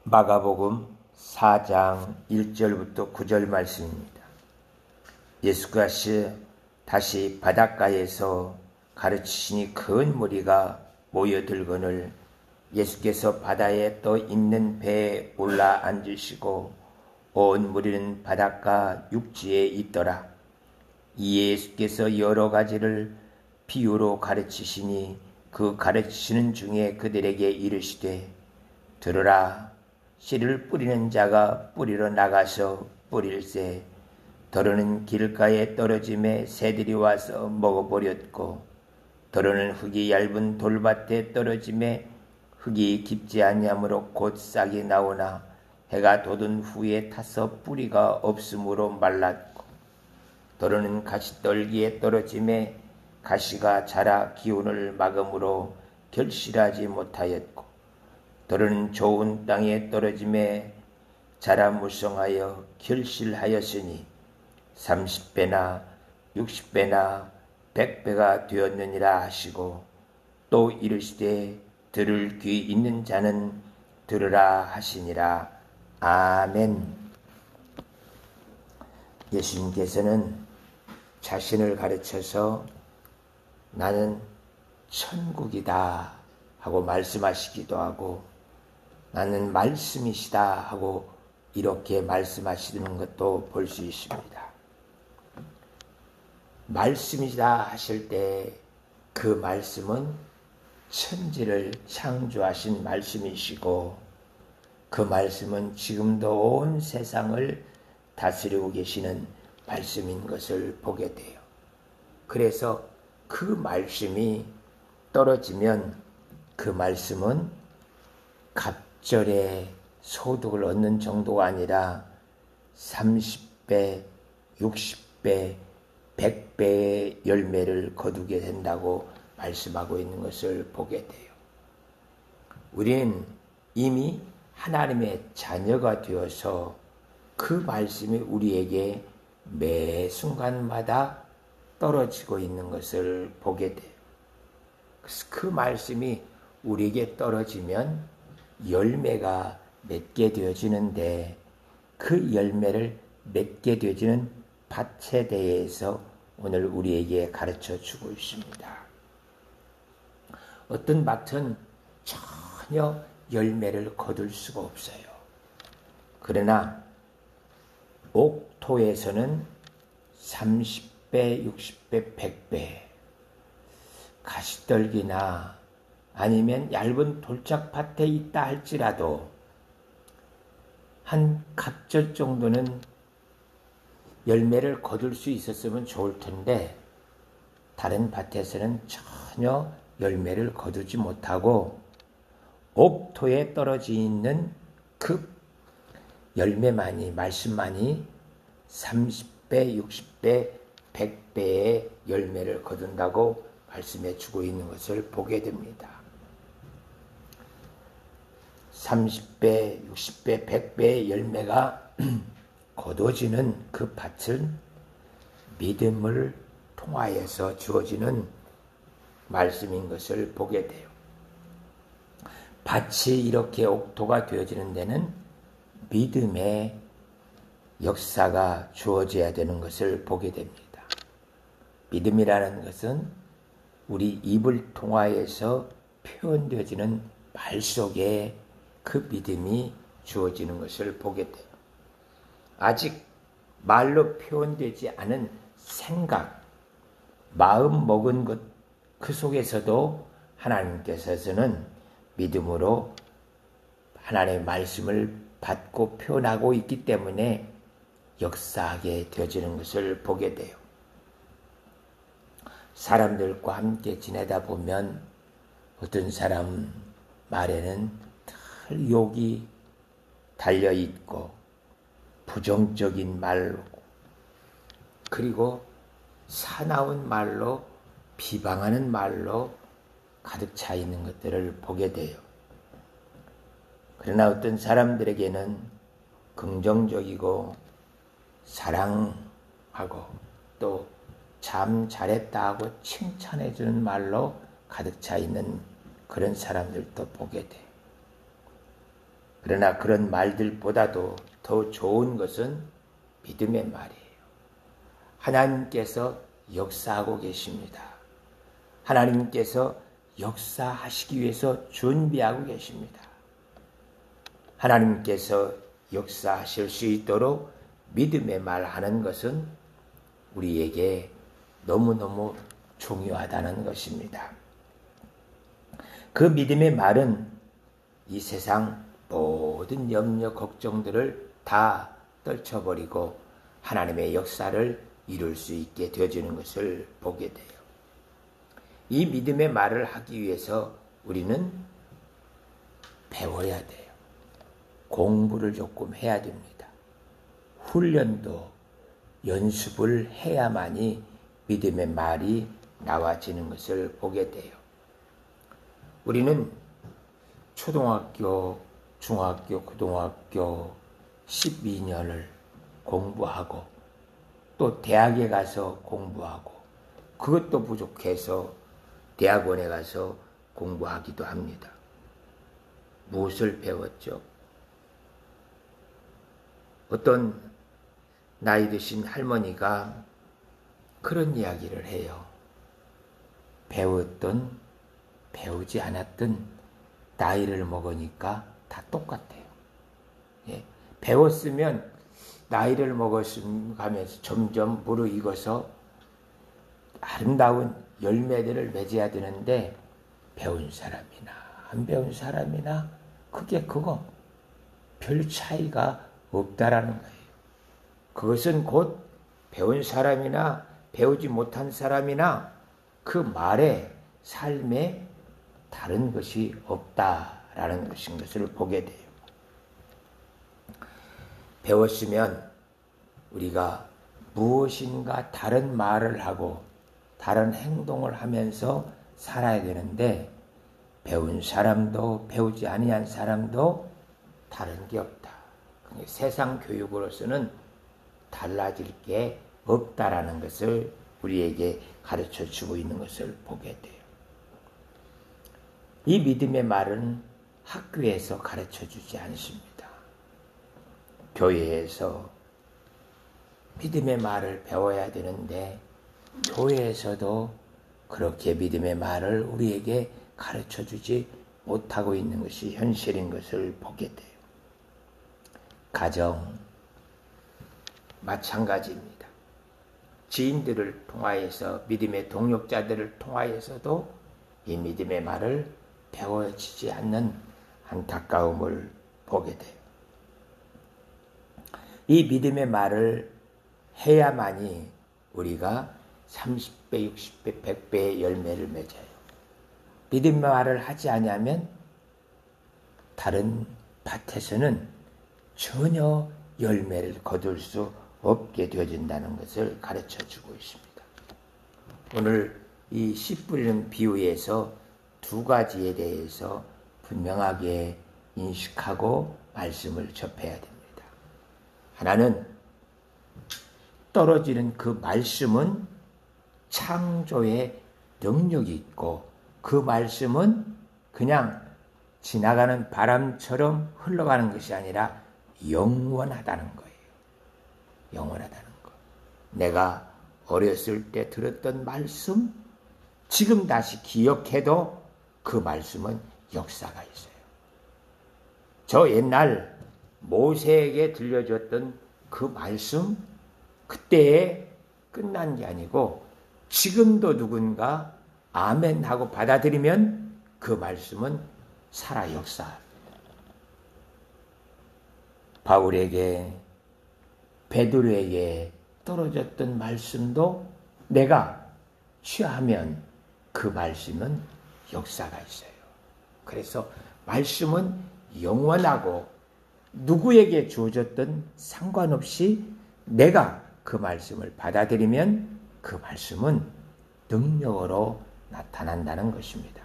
마가복음 4장 1절부터 9절 말씀입니다. 예수께서 다시 바닷가에서 가르치시니 큰 무리가 모여들거늘 예수께서 바다에 떠 있는 배에 올라 앉으시고 온 무리는 바닷가 육지에 있더라. 이에 예수께서 여러 가지를 비유로 가르치시니 그 가르치시는 중에 그들에게 이르시되 들으라. 씨를 뿌리는 자가 뿌리러 나가서 뿌릴새 더러는 길가에 떨어짐에 새들이 와서 먹어버렸고 더러는 흙이 얇은 돌밭에 떨어짐에 흙이 깊지 아니하므로 곧 싹이 나오나 해가 돋은 후에 타서 뿌리가 없으므로 말랐고 더러는 가시떨기에 떨어짐에 가시가 자라 기운을 막음으로 결실하지 못하였고 더러는 좋은 땅에 떨어짐에 자라 무성하여 결실하였으니 30배나 60배나 100배가 되었느니라 하시고 또 이르시되 들을 귀 있는 자는 들으라 하시니라. 아멘. 예수님께서는 자신을 가르쳐서 나는 천국이다 하고 말씀하시기도 하고 나는 말씀이시다 하고 이렇게 말씀하시는 것도 볼 수 있습니다. 말씀이시다 하실 때 그 말씀은 천지를 창조하신 말씀이시고 그 말씀은 지금도 온 세상을 다스리고 계시는 말씀인 것을 보게 돼요. 그래서 그 말씀이 떨어지면 그 말씀은 갑절에 소득을 얻는 정도가 아니라 30배, 60배, 100배의 열매를 거두게 된다고 말씀하고 있는 것을 보게 돼요. 우리는 이미 하나님의 자녀가 되어서 그 말씀이 우리에게 매 순간마다 떨어지고 있는 것을 보게 돼요. 그 말씀이 우리에게 떨어지면 열매가 맺게 되어지는데 그 열매를 맺게 되어지는 밭에 대해서 오늘 우리에게 가르쳐 주고 있습니다. 어떤 밭은 전혀 열매를 거둘 수가 없어요. 그러나 옥토에서는 30배, 60배, 100배 가시떨기나 아니면 얇은 돌짝밭에 있다 할지라도 한 갑절 정도는 열매를 거둘 수 있었으면 좋을 텐데 다른 밭에서는 전혀 열매를 거두지 못하고 옥토에 떨어져 있는 그 열매만이 말씀만이 30배, 60배, 100배의 열매를 거둔다고 말씀해 주고 있는 것을 보게 됩니다. 30배, 60배, 100배의 열매가 거둬지는 그 밭은 믿음을 통하여서 주어지는 말씀인 것을 보게 돼요. 밭이 이렇게 옥토가 되어지는 데는 믿음의 역사가 주어져야 되는 것을 보게 됩니다. 믿음이라는 것은 우리 입을 통하여서 표현되어지는 말 속에 그 믿음이 주어지는 것을 보게 돼요. 아직 말로 표현되지 않은 생각, 마음 먹은 것, 그 속에서도 하나님께서는 믿음으로 하나님의 말씀을 받고 표현하고 있기 때문에 역사하게 되어지는 것을 보게 돼요. 사람들과 함께 지내다 보면 어떤 사람 말에는 늘 욕이 달려있고 부정적인 말로 그리고 사나운 말로 비방하는 말로 가득 차 있는 것들을 보게 돼요. 그러나 어떤 사람들에게는 긍정적이고 사랑하고 또 참 잘했다 하고 칭찬해 주는 말로 가득 차 있는 그런 사람들도 보게 돼요. 그러나 그런 말들보다도 더 좋은 것은 믿음의 말이에요. 하나님께서 역사하고 계십니다. 하나님께서 역사하시기 위해서 준비하고 계십니다. 하나님께서 역사하실 수 있도록 믿음의 말 하는 것은 우리에게 너무너무 중요하다는 것입니다. 그 믿음의 말은 이 세상 모든 염려, 걱정들을 다 떨쳐버리고 하나님의 역사를 이룰 수 있게 되어지는 것을 보게 돼요. 이 믿음의 말을 하기 위해서 우리는 배워야 돼요. 공부를 조금 해야 됩니다. 훈련도 연습을 해야만이 믿음의 말이 나와지는 것을 보게 돼요. 우리는 초등학교, 중학교, 고등학교 12년을 공부하고 또 대학에 가서 공부하고 그것도 부족해서 대학원에 가서 공부하기도 합니다. 무엇을 배웠죠? 어떤 나이 드신 할머니가 그런 이야기를 해요. 배웠든 배우지 않았든 나이를 먹으니까 다 똑같아요. 예. 배웠으면 나이를 먹어가면서 점점 무르익어서 아름다운 열매들을 맺어야 되는데 배운 사람이나 안 배운 사람이나 그거 별 차이가 없다라는 거예요. 그것은 곧 배운 사람이나 배우지 못한 사람이나 그 말에 삶에 다른 것이 없다라는 것을 보게 돼요. 배웠으면 우리가 무엇인가 다른 말을 하고 다른 행동을 하면서 살아야 되는데 배운 사람도 배우지 아니한 사람도 다른 게 없다. 세상 교육으로서는 달라질 게 없다라는 것을 우리에게 가르쳐 주고 있는 것을 보게 돼요. 이 믿음의 말은 학교에서 가르쳐 주지 않습니다. 교회에서 믿음의 말을 배워야 되는데 교회에서도 그렇게 믿음의 말을 우리에게 가르쳐 주지 못하고 있는 것이 현실인 것을 보게 돼요. 가정 마찬가지입니다. 지인들을 통하여서 믿음의 동역자들을 통하여서도 이 믿음의 말을 배워지지 않는 안타까움을 보게 돼요. 이 믿음의 말을 해야만이 우리가 30배, 60배, 100배의 열매를 맺어요. 믿음의 말을 하지 않으면 다른 밭에서는 전혀 열매를 거둘 수 없게 되어진다는 것을 가르쳐주고 있습니다. 오늘 이 씨 뿌리는 비유에서 두 가지에 대해서 분명하게 인식하고 말씀을 접해야 됩니다. 하나는 떨어지는 그 말씀은 창조의 능력이 있고 그 말씀은 그냥 지나가는 바람처럼 흘러가는 것이 아니라 영원하다는 거예요. 영원하다는 거. 내가 어렸을 때 들었던 말씀, 지금 다시 기억해도 그 말씀은 역사가 있어요. 저 옛날 모세에게 들려줬던 그 말씀, 그때에 끝난 게 아니고 지금도 누군가 아멘 하고 받아들이면 그 말씀은 살아 역사합니다. 바울에게, 베드로에게 떨어졌던 말씀도 내가 취하면 그 말씀은 역사가 있어요. 그래서 말씀은 영원하고 누구에게 주어졌든 상관없이 내가 그 말씀을 받아들이면 그 말씀은 능력으로 나타난다는 것입니다.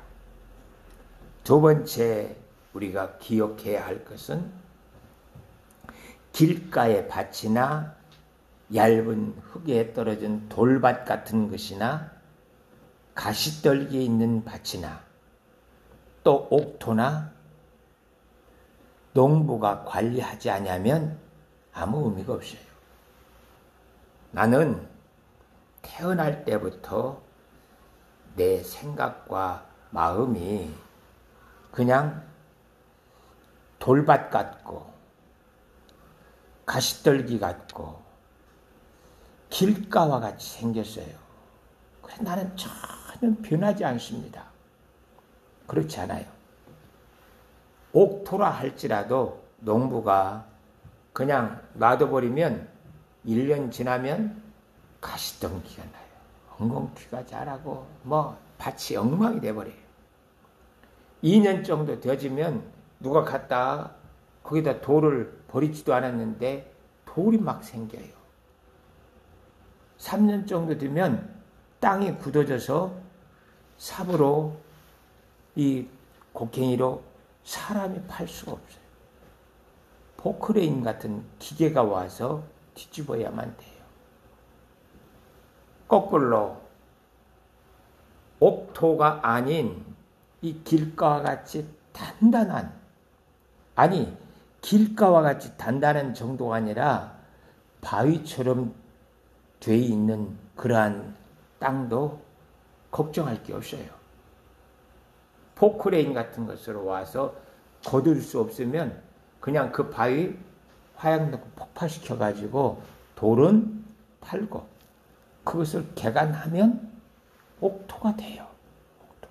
두 번째 우리가 기억해야 할 것은 길가의 밭이나 얇은 흙에 떨어진 돌밭 같은 것이나 가시떨기에 있는 밭이나 또 옥토나 농부가 관리하지 않으면 아무 의미가 없어요. 나는 태어날 때부터 내 생각과 마음이 그냥 돌밭 같고 가시떨기 같고 길가와 같이 생겼어요. 그래서 나는 전혀 변하지 않습니다. 그렇지 않아요. 옥토라 할지라도 농부가 그냥 놔둬버리면 1년 지나면 가시떨기가 나요. 엉겅퀴가 자라고 밭이 엉망이 돼버려요. 2년 정도 되어지면 누가 갖다 거기다 돌을 버리지도 않았는데 돌이 막 생겨요. 3년 정도 되면 땅이 굳어져서 삽으로 이 곡괭이로 사람이 팔 수가 없어요. 포크레인 같은 기계가 와서 뒤집어야만 돼요. 거꾸로 옥토가 아닌 이 길가와 같이 단단한, 아니 길가와 같이 단단한 정도가 아니라 바위처럼 돼 있는 그러한 땅도 걱정할 게 없어요. 포크레인 같은 것으로 와서 거둘 수 없으면 그냥 그 바위 화약 넣고 폭파시켜가지고 돌은 팔고 그것을 개간하면 옥토가 돼요. 옥토.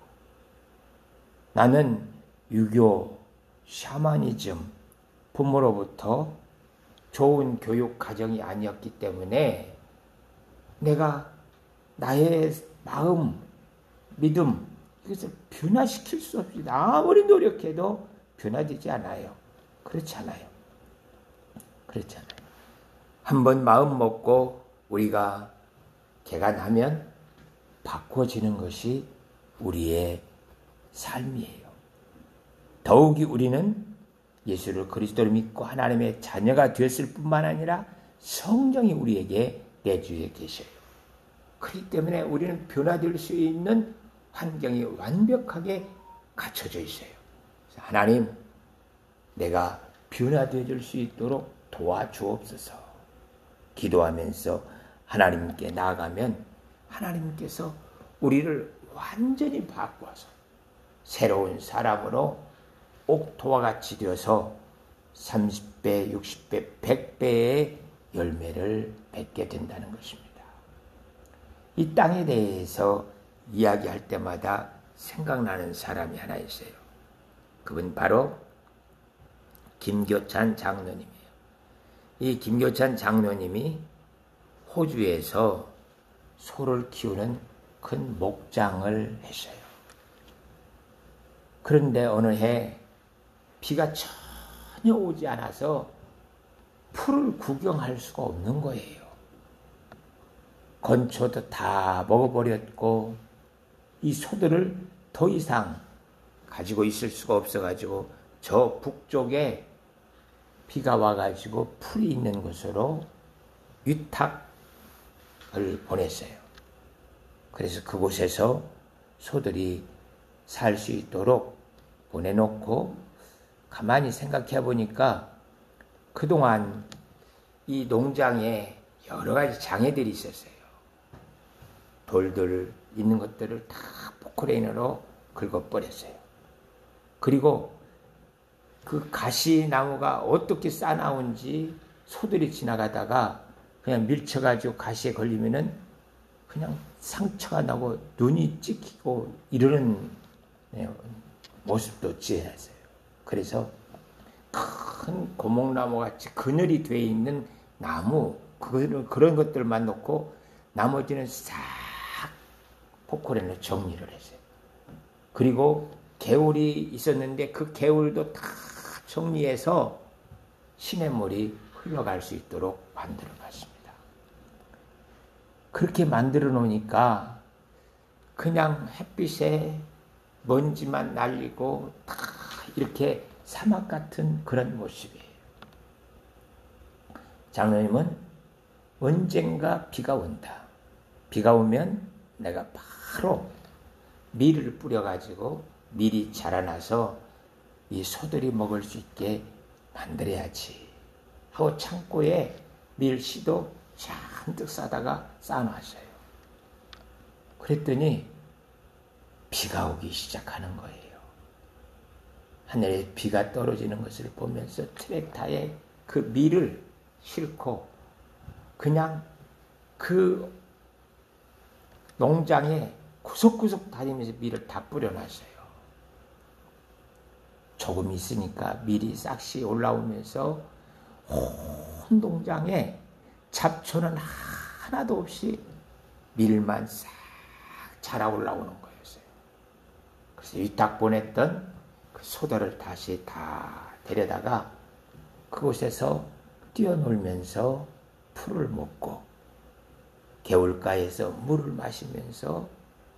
나는 유교, 샤머니즘, 부모로부터 좋은 교육 과정이 아니었기 때문에 내가 나의 마음, 믿음 이것을 변화시킬 수 없습니다. 아무리 노력해도 변화되지 않아요. 그렇지 않아요. 그렇지 않아요. 한번 마음 먹고 우리가 개간하면 바꿔지는 것이 우리의 삶이에요. 더욱이 우리는 예수를 그리스도를 믿고 하나님의 자녀가 되었을 뿐만 아니라 성령이 우리에게 내주에 계셔요. 그렇기 때문에 우리는 변화될 수 있는 환경이 완벽하게 갖춰져 있어요. 하나님, 내가 변화되어질 수 있도록 도와주옵소서. 기도하면서 하나님께 나아가면 하나님께서 우리를 완전히 바꿔서 새로운 사람으로 옥토와 같이 되어서 30배, 60배, 100배의 열매를 맺게 된다는 것입니다. 이 땅에 대해서 이야기할 때마다 생각나는 사람이 하나 있어요. 그분 바로 김교찬 장로님이에요. 이 김교찬 장로님이 호주에서 소를 키우는 큰 목장을 했어요. 그런데 어느 해 비가 전혀 오지 않아서 풀을 구경할 수가 없는 거예요. 건초도 다 먹어버렸고 이 소들을 더 이상 가지고 있을 수가 없어가지고 저 북쪽에 비가 와가지고 풀이 있는 곳으로 위탁을 보냈어요. 그래서 그곳에서 소들이 살 수 있도록 보내놓고 가만히 생각해 보니까 그동안 이 농장에 여러 가지 장애들이 있었어요. 돌들 있는 것들을 다 포크레인으로 긁어버렸어요. 그리고 그 가시나무가 어떻게 싸나온지 소들이 지나가다가 그냥 밀쳐가지고 가시에 걸리면은 그냥 상처가 나고 눈이 찍히고 이러는 모습도 지어놨어요. 그래서 큰 고목나무같이 그늘이 되어 있는 나무, 그런 것들만 놓고 나머지는 싹 포크레인으로 정리를 했어요. 그리고 개울이 있었는데 그 개울도 다 정리해서 시냇물이 흘러갈 수 있도록 만들어 놨습니다. 그렇게 만들어 놓으니까 그냥 햇빛에 먼지만 날리고 다 이렇게 사막 같은 그런 모습이에요. 장로님은 언젠가 비가 온다. 비가 오면 내가 바로 밀을 뿌려가지고 밀이 자라나서 이 소들이 먹을 수 있게 만들어야지 하고 창고에 밀씨도 잔뜩 싸다가 쌓아놨어요. 그랬더니 비가 오기 시작하는 거예요. 하늘에 비가 떨어지는 것을 보면서 트랙터에 그 밀을 싣고 그냥 그 농장에 구석구석 다니면서 밀을 다 뿌려놨어요. 조금 있으니까 밀이 싹시 올라오면서 온 농장에 잡초는 하나도 없이 밀만 싹 자라 올라오는 거였어요. 그래서 위탁 보냈던 그 소들을 다시 다 데려다가 그곳에서 뛰어놀면서 풀을 먹고 개울가에서 물을 마시면서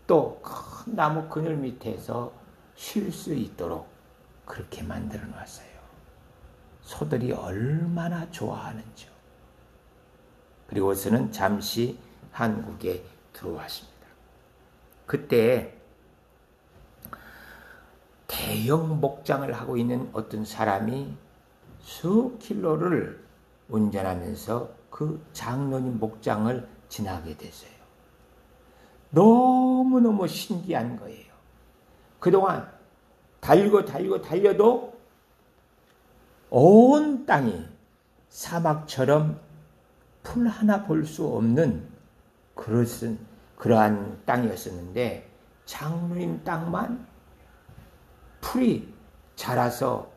또 큰 나무 그늘 밑에서 쉴 수 있도록 그렇게 만들어 놨어요. 소들이 얼마나 좋아하는지요. 그리고서는 잠시 한국에 들어왔습니다. 그때 대형 목장을 하고 있는 어떤 사람이 수 킬로를 운전하면서 그 장로님 목장을 지나게 됐어요. 너무너무 신기한 거예요. 그동안 달려도 온 땅이 사막처럼 풀 하나 볼 수 없는 그러한 땅이었었는데 장로님 땅만 풀이 자라서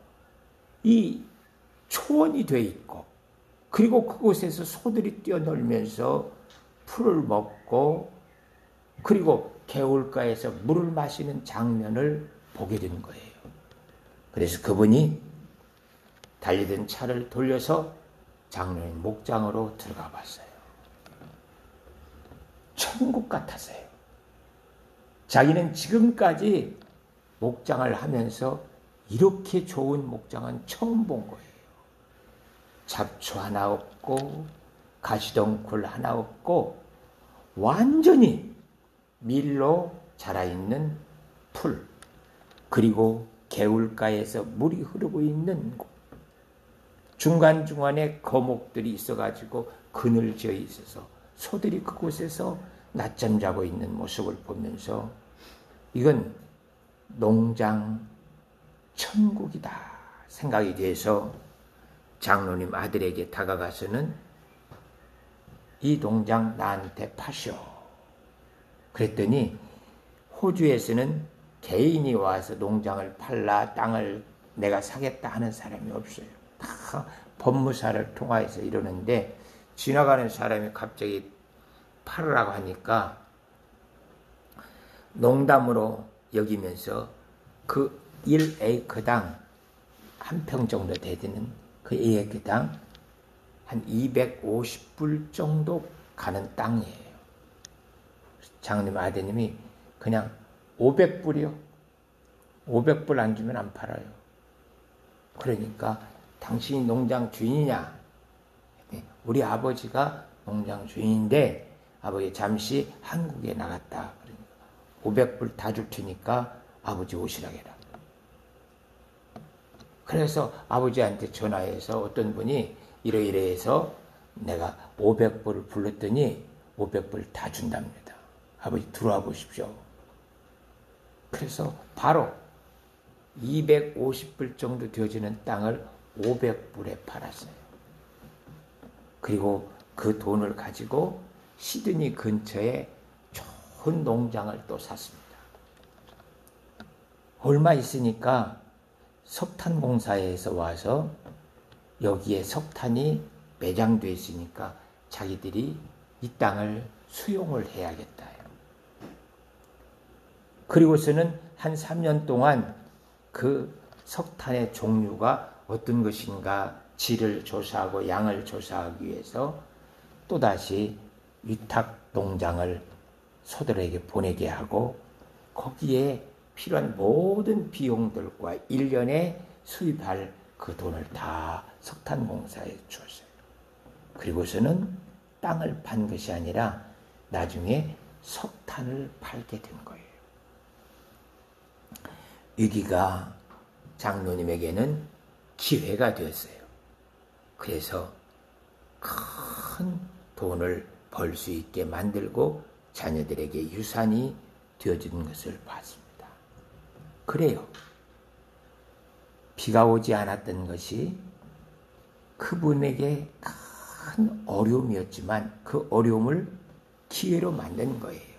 이 초원이 돼 있고 그리고 그곳에서 소들이 뛰어놀면서 풀을 먹고 그리고 개울가에서 물을 마시는 장면을 보게 된 거예요. 그래서 그분이 달리던 차를 돌려서 장로님 목장으로 들어가 봤어요. 천국 같았어요. 자기는 지금까지 목장을 하면서 이렇게 좋은 목장은 처음 본 거예요. 잡초 하나 없고 가시덩굴 하나 없고 완전히 밀로 자라있는 풀 그리고 개울가에서 물이 흐르고 있는 곳 중간중간에 거목들이 있어가지고 그늘져 있어서 소들이 그곳에서 낮잠 자고 있는 모습을 보면서 이건 농장 천국이다 생각이 돼서 장로님 아들에게 다가가서는 이 농장 나한테 파시오. 그랬더니 호주에서는 개인이 와서 농장을 팔라 땅을 내가 사겠다 하는 사람이 없어요. 다 법무사를 통해서 이러는데 지나가는 사람이 갑자기 팔으라고 하니까 농담으로 여기면서 그 1에이크당 한 평 정도 되는 그 에이크당 한 250불 정도 가는 땅이에요. 장로님 아드님이 그냥 500불이요. 500불 안 주면 안 팔아요. 그러니까 당신이 농장 주인이냐? 우리 아버지가 농장 주인인데 아버지 잠시 한국에 나갔다. 그러니까 500불 다 줄 테니까 아버지 오시라고 해라. 그래서 아버지한테 전화해서 어떤 분이 이러이러해서 내가 500불을 불렀더니 500불 다 준답니다. 아버지 들어와 보십시오. 그래서 바로 250불 정도 되어지는 땅을 500불에 팔았어요. 그리고 그 돈을 가지고 시드니 근처에 좋은 농장을 또 샀습니다. 얼마 있으니까 석탄공사에서 와서 여기에 석탄이 매장되어 있으니까 자기들이 이 땅을 수용을 해야겠다. 그리고서는 한 3년 동안 그 석탄의 종류가 어떤 것인가 질을 조사하고 양을 조사하기 위해서 또다시 위탁 농장을 소들에게 보내게 하고 거기에 필요한 모든 비용들과 1년에 수입할 그 돈을 다 석탄공사에 주었어요. 그리고서는 땅을 판 것이 아니라 나중에 석탄을 팔게 된 거예요. 위기가 장로님에게는 기회가 되었어요. 그래서 큰 돈을 벌 수 있게 만들고 자녀들에게 유산이 되어지는 것을 봤습니다. 그래요. 비가 오지 않았던 것이 그분에게 큰 어려움이었지만 그 어려움을 기회로 만든 거예요.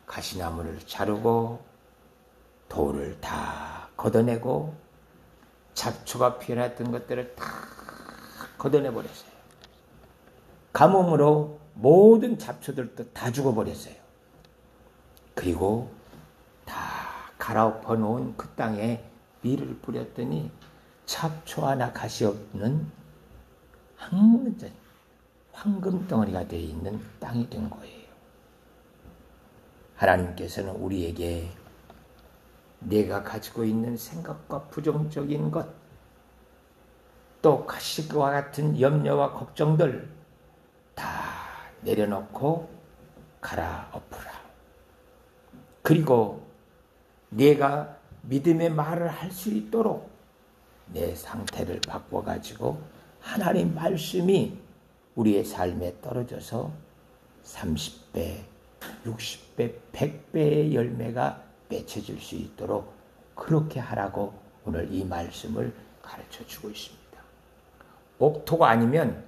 가시나무를 자르고 돌을 다 걷어내고 잡초가 피어났던 것들을 다 걷어내버렸어요. 가뭄으로 모든 잡초들도 다 죽어버렸어요. 그리고 다 갈아엎어 놓은 그 땅에 밀을 뿌렸더니 잡초 하나 가시 없는 황금 덩어리가 되어 있는 땅이 된 거예요. 하나님께서는 우리에게 내가 가지고 있는 생각과 부정적인 것, 또 가시와 같은 염려와 걱정들 다 내려놓고 갈아엎으라. 그리고 내가 믿음의 말을 할 수 있도록 내 상태를 바꿔가지고 하나님 말씀이 우리의 삶에 떨어져서 30배, 60배, 100배의 열매가 맺혀질 수 있도록 그렇게 하라고 오늘 이 말씀을 가르쳐 주고 있습니다. 옥토가 아니면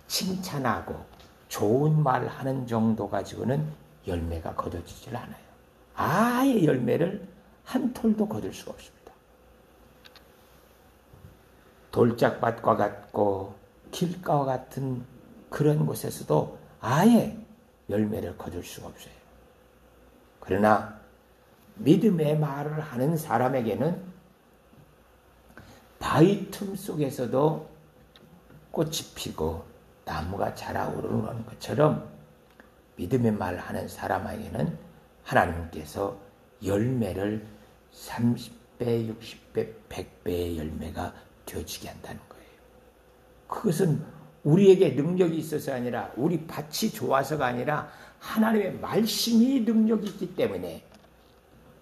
칭찬하고 좋은 말 하는 정도 가지고는 열매가 거둬지질 않아요. 아예 열매를 한 톨도 거둘 수가 없습니다. 돌짝밭과 같고 길가와 같은 그런 곳에서도 아예 열매를 거둘 수가 없어요. 그러나 믿음의 말을 하는 사람에게는 바위 틈 속에서도 꽃이 피고 나무가 자라오르는 것처럼 믿음의 말을 하는 사람에게는 하나님께서 열매를 30배, 60배, 100배의 열매가 되어지게 한다는 거예요. 그것은 우리에게 능력이 있어서 아니라 우리 밭이 좋아서가 아니라 하나님의 말씀이 능력이 있기 때문에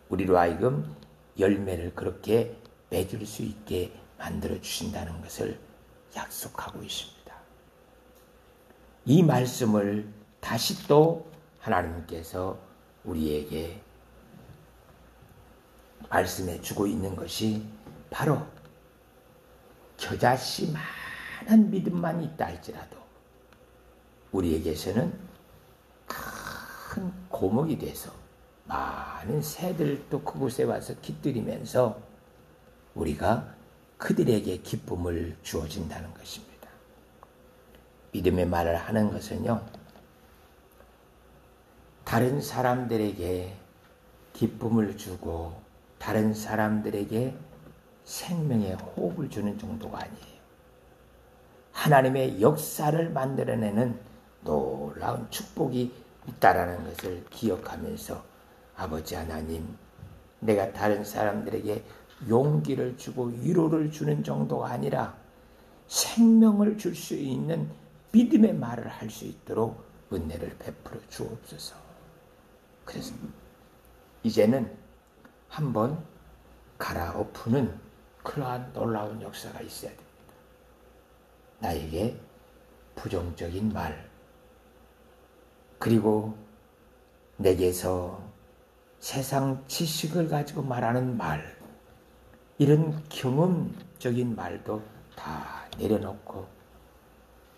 우리로 하여금 열매를 그렇게 맺을 수 있게 만들어 주신다는 것을 약속하고 있습니다. 이 말씀을 다시 또 하나님께서 우리에게 말씀해 주고 있는 것이 바로 겨자씨 많은 믿음만 있다 할지라도 우리에게서는 큰 고목이 돼서 많은 새들도 그곳에 와서 깃들이면서 우리가 그들에게 기쁨을 주어진다는 것입니다. 믿음의 말을 하는 것은요, 다른 사람들에게 기쁨을 주고 다른 사람들에게 생명의 호흡을 주는 정도가 아니에요. 하나님의 역사를 만들어내는 놀라운 축복이 있다라는 것을 기억하면서 아버지 하나님, 내가 다른 사람들에게 용기를 주고 위로를 주는 정도가 아니라 생명을 줄 수 있는 믿음의 말을 할 수 있도록 은혜를 베풀어 주옵소서. 그래서 이제는 한번 갈아엎는 그러한 놀라운 역사가 있어야 됩니다. 나에게 부정적인 말, 그리고 내게서 세상 지식을 가지고 말하는 말, 이런 경험적인 말도 다 내려놓고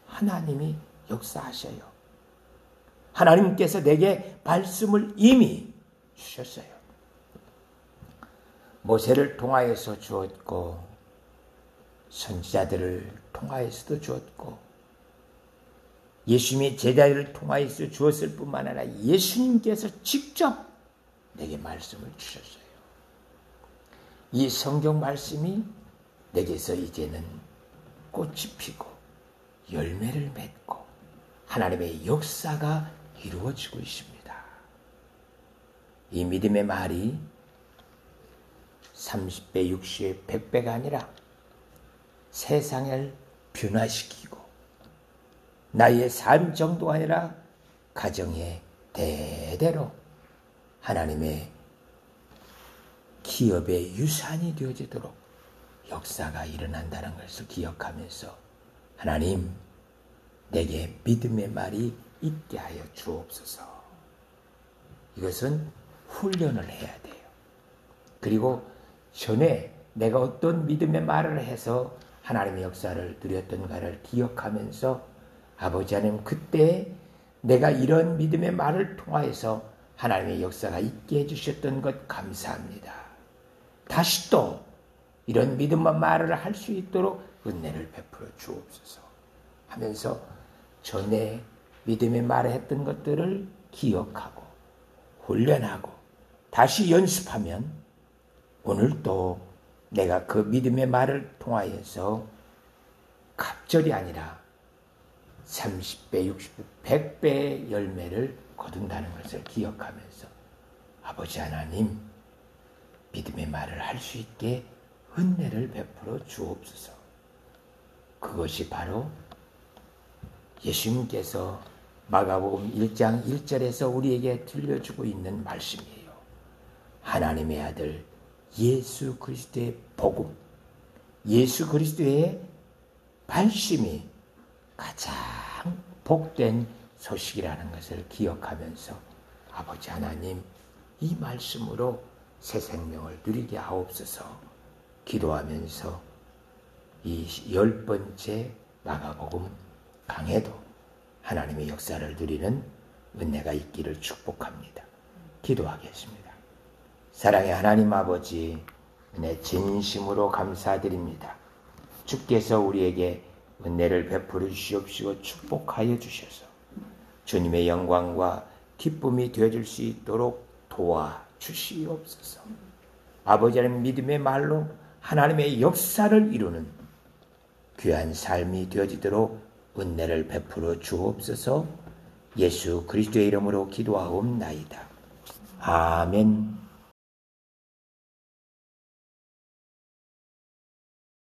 하나님이 역사하셔요. 하나님께서 내게 말씀을 이미 주셨어요. 모세를 통하여서 주었고 선지자들을 통하여서도 주었고 예수님의 제자들을 통하여서 주었을 뿐만 아니라 예수님께서 직접 내게 말씀을 주셨어요. 이 성경 말씀이 내게서 이제는 꽃이 피고 열매를 맺고 하나님의 역사가 이루어지고 있습니다. 이 믿음의 말이 30배, 60배, 100배가 아니라 세상을 변화시키고 나의 삶 정도가 아니라 가정에 대대로 하나님의 기업의 유산이 되어지도록 역사가 일어난다는 것을 기억하면서 하나님, 내게 믿음의 말이 있게 하여 주옵소서. 이것은 훈련을 해야 돼요. 그리고 전에 내가 어떤 믿음의 말을 해서 하나님의 역사를 누렸던가를 기억하면서 아버지 하나님, 그때 내가 이런 믿음의 말을 통하여서 하나님의 역사가 있게 해주셨던 것 감사합니다. 다시 또 이런 믿음의 말을 할 수 있도록 은혜를 베풀어 주옵소서 하면서 전에 믿음의 말을 했던 것들을 기억하고 훈련하고 다시 연습하면 오늘 또 내가 그 믿음의 말을 통하여서 갑절이 아니라 30배, 60배, 100배의 열매를 거둔다는 것을 기억하면서 아버지 하나님, 믿음의 말을 할 수 있게 은혜를 베풀어 주옵소서. 그것이 바로 예수님께서 마가복음 1장 1절에서 우리에게 들려주고 있는 말씀이에요. 하나님의 아들 예수 그리스도의 복음, 예수 그리스도의 말씀이 가장 복된 소식이라는 것을 기억하면서 아버지 하나님, 이 말씀으로 새 생명을 누리게 하옵소서 기도하면서 이 10번째 마가복음 강해도 하나님의 역사를 누리는 은혜가 있기를 축복합니다. 기도하겠습니다. 사랑의 하나님 아버지, 은혜 진심으로 감사드립니다. 주께서 우리에게 은혜를 베풀어 주시옵시고 축복하여 주셔서 주님의 영광과 기쁨이 되어줄 수 있도록 도와주시옵소서. 아버지 하나님, 믿음의 말로 하나님의 역사를 이루는 귀한 삶이 되어지도록 은혜를 베풀어 주옵소서. 예수 그리스도의 이름으로 기도하옵나이다. 아멘.